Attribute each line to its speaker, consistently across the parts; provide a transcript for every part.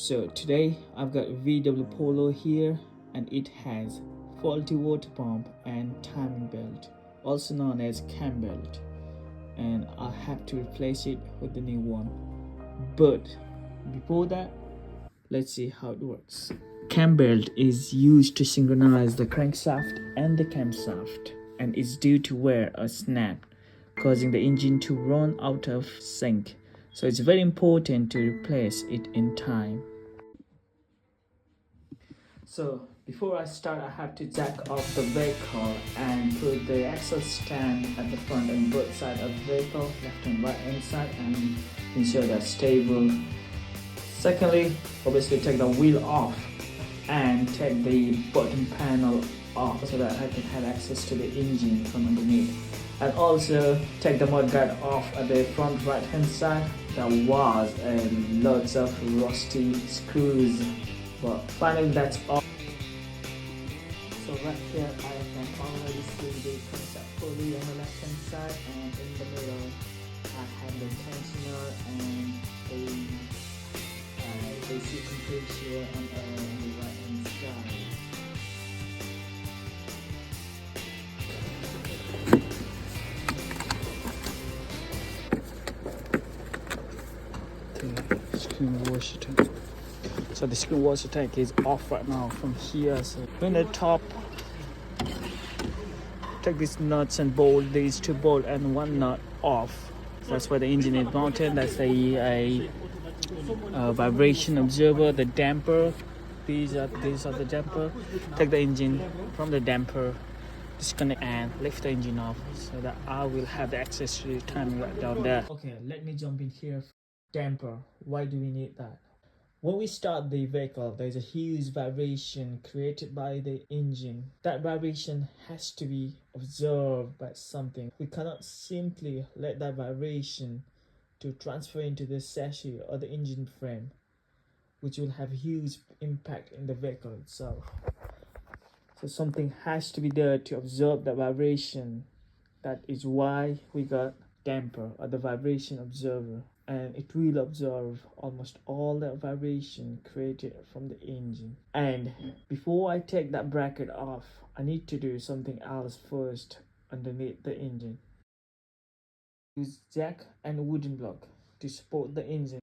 Speaker 1: So today I've got VW Polo here, and it has faulty water pump and timing belt, also known as cambelt, and I have to replace it with the new one. But before that, let's see how it works. Cambelt is used to synchronize the crankshaft and the camshaft, and is due to wear or snap, causing the engine to run out of sync. So it's very important to replace it in time. So before I start, I have to jack off the vehicle and put the axle stand at the front and both sides of the vehicle, left and right hand side, and ensure they're stable. Secondly, obviously take the wheel off and take the bottom panel off so that I can have access to the engine from underneath. And also take the mudguard off at the front right hand side. There was lots of rusty screws, but finally that's all. So right here I can already see the crankshaft pulley on the left hand side, and in the middle I have the tensioner and a basic compressor on the right hand side. The screen washer tank. So the screen washer tank is off right now from here. So in the top, take these nuts and bolt these two bolts and one nut off. So that's where the engine is mounted. That's a vibration observer, the damper. These are the damper. Take the engine from the damper, disconnect and lift the engine off so that I will have the access to the timing right down there. Okay, let me jump in here. Damper. Why do we need that? When we start the vehicle, there's a huge vibration created by the engine. That vibration has to be observed by something. We cannot simply let that vibration to transfer into the chassis or the engine frame, which will have a huge impact in the vehicle itself. So something has to be there to observe the vibration. That is why we got damper or the vibration observer, and it will observe almost all the vibration created from the engine. And before I take that bracket off, I need to do something else first underneath the engine. Use jack and wooden block to support the engine.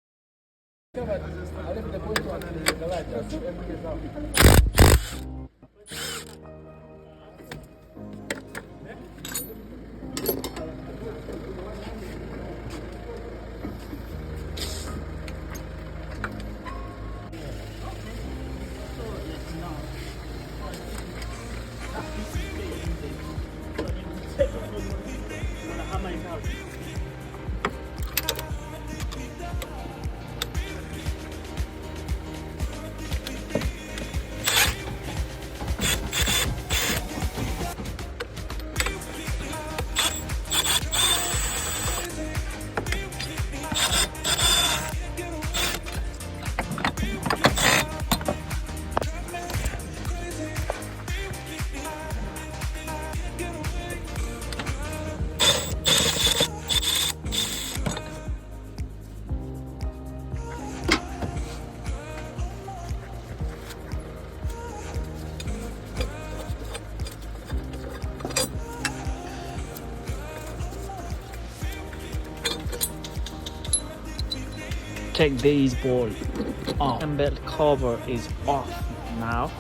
Speaker 1: Take these bolts off. And belt cover is off now.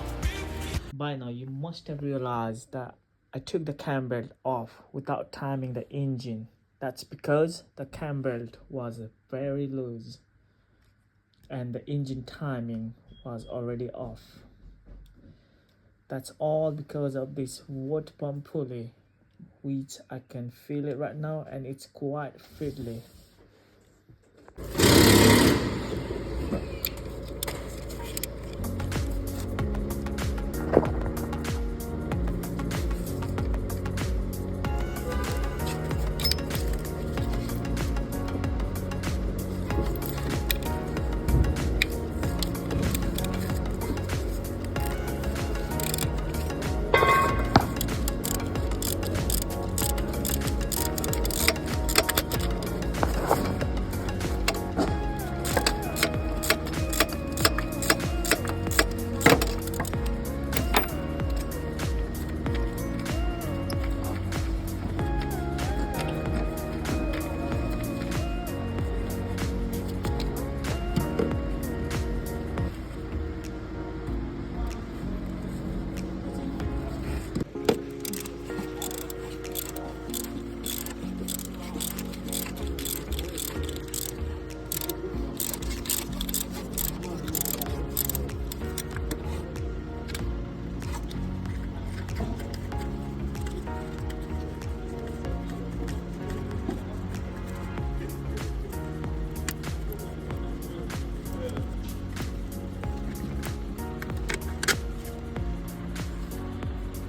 Speaker 1: By now you must have realized that I took the cam belt off without timing the engine. That's because the cam belt was very loose and the engine timing was already off. That's all because of this water pump pulley, which I can feel it right now, and it's quite fiddly.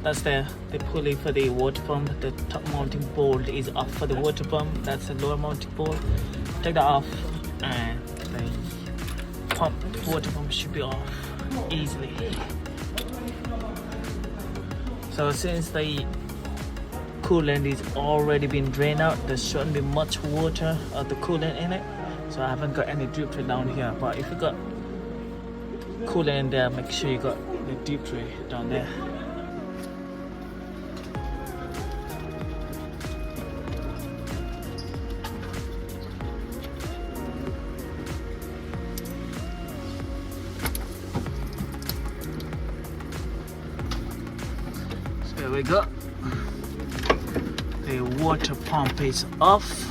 Speaker 1: That's the pulley for the water pump. The top mounting bolt is off for the water pump. That's the lower mounting bolt. Take that off and the water pump should be off easily. So since the coolant is already been drained out, there shouldn't be much water of the coolant in it. So I haven't got any drip tray down here, but if you got coolant in there, make sure you got the drip tray down there. So here we go. The water pump is off.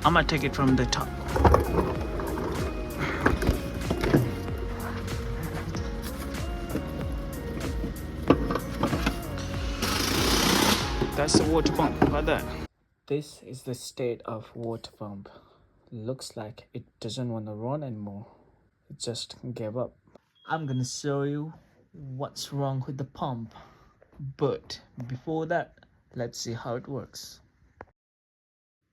Speaker 1: I'm gonna take it from the top. That's the water pump, like that. This is the state of water pump. Looks like it doesn't want to run anymore. It just gave up. I'm gonna show you what's wrong with the pump. But before that, let's see how it works.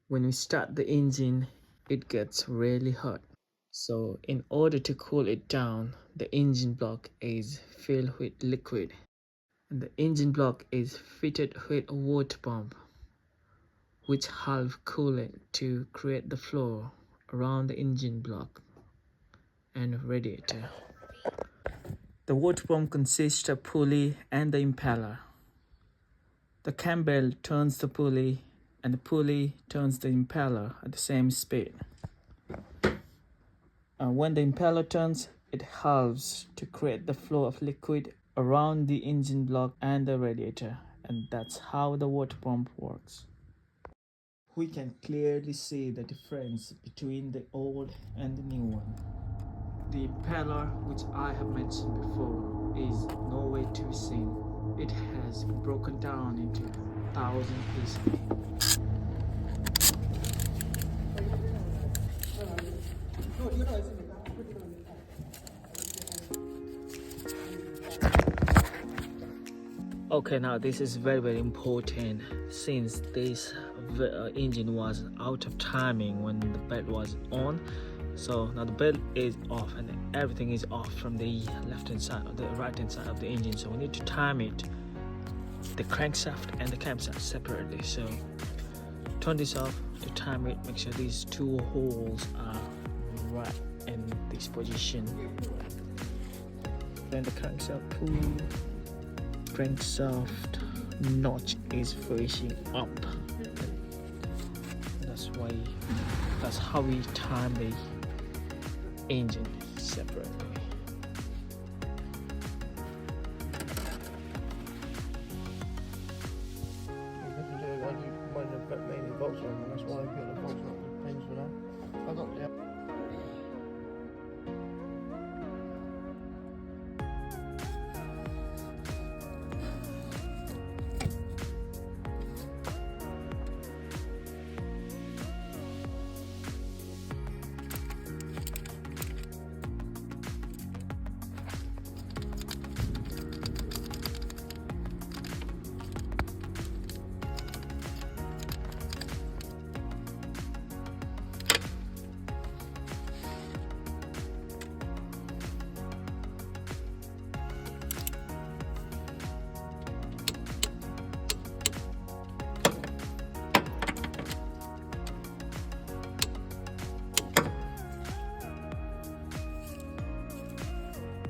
Speaker 1: When we start the engine, it gets really hot. So in order to cool it down, the engine block is filled with liquid. And the engine block is fitted with a water pump, which half coolant to create the flow around the engine block and radiator. The water pump consists of pulley and the impeller. The cambelt turns the pulley and the pulley turns the impeller at the same speed. And when the impeller turns, it halves to create the flow of liquid around the engine block and the radiator, and that's how the water pump works. We can clearly see the difference between the old and the new one. The impeller, which I have mentioned before, is nowhere to be seen. It has broken down into 1,000 pieces. Okay, now this is very important, since this engine was out of timing when the belt was on. So now the belt is off and everything is off from the left hand side or the right hand side of the engine. So we need to time it, the crankshaft and the camshaft separately. So turn this off to time it. Make sure these two holes are right in this position. Then the crankshaft pull. Crankshaft notch is facing up. That's how we time the engine separately.
Speaker 2: That's why I get the bolts not the pins for that. I got the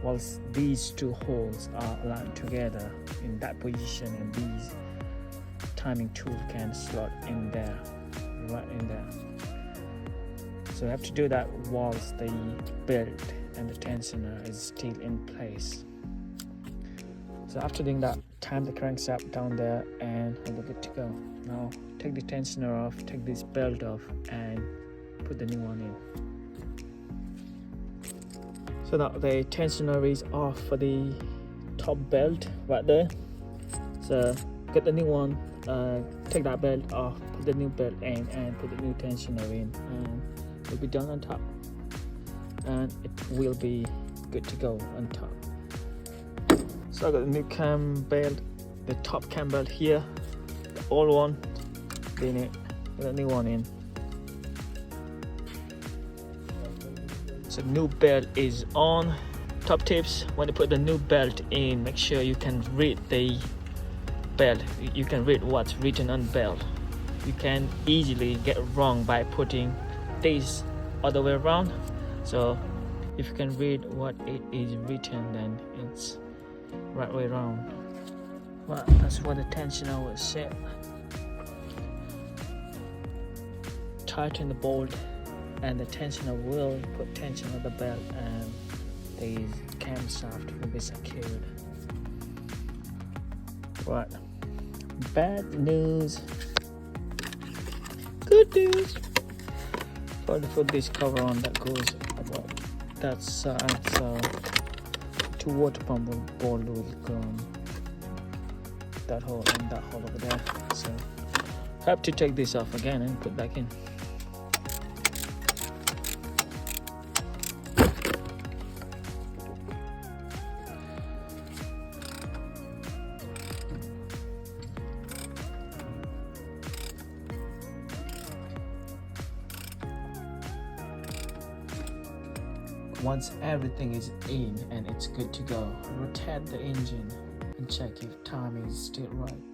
Speaker 1: Whilst these two holes are aligned together in that position, and these timing tool can slot in there, right in there. So we have to do that whilst the belt and the tensioner is still in place. So after doing that, time the crankshaft down there and we'll be good to go. Now take the tensioner off, take this belt off and put the new one in. So So now the tensioner is off for the top belt right there. So get the new one, take that belt off, put the new belt in, and put the new tensioner in, and it'll be done on top, and it will be good to go on top. So I got the new cam belt, the top cam belt here, the old one, in it, put the new one in. So new belt is on. Top tips: when you put the new belt in, make sure you can read the belt. You can read what's written on belt. You can easily get wrong by putting this other way around. So if you can read what it is written, then it's right way around. Well, that's where the tensioner was set. Tighten the bolt, and the tensioner will put tension on the belt, and the cam shaft will be secured. Right. Bad news. Good news. Probably put this cover on that goes about that side, so 2 water pump bolt will go on that hole and that hole over there. So have to take this off again and put back in. Once everything is in and it's good to go, rotate the engine and check if time is still right.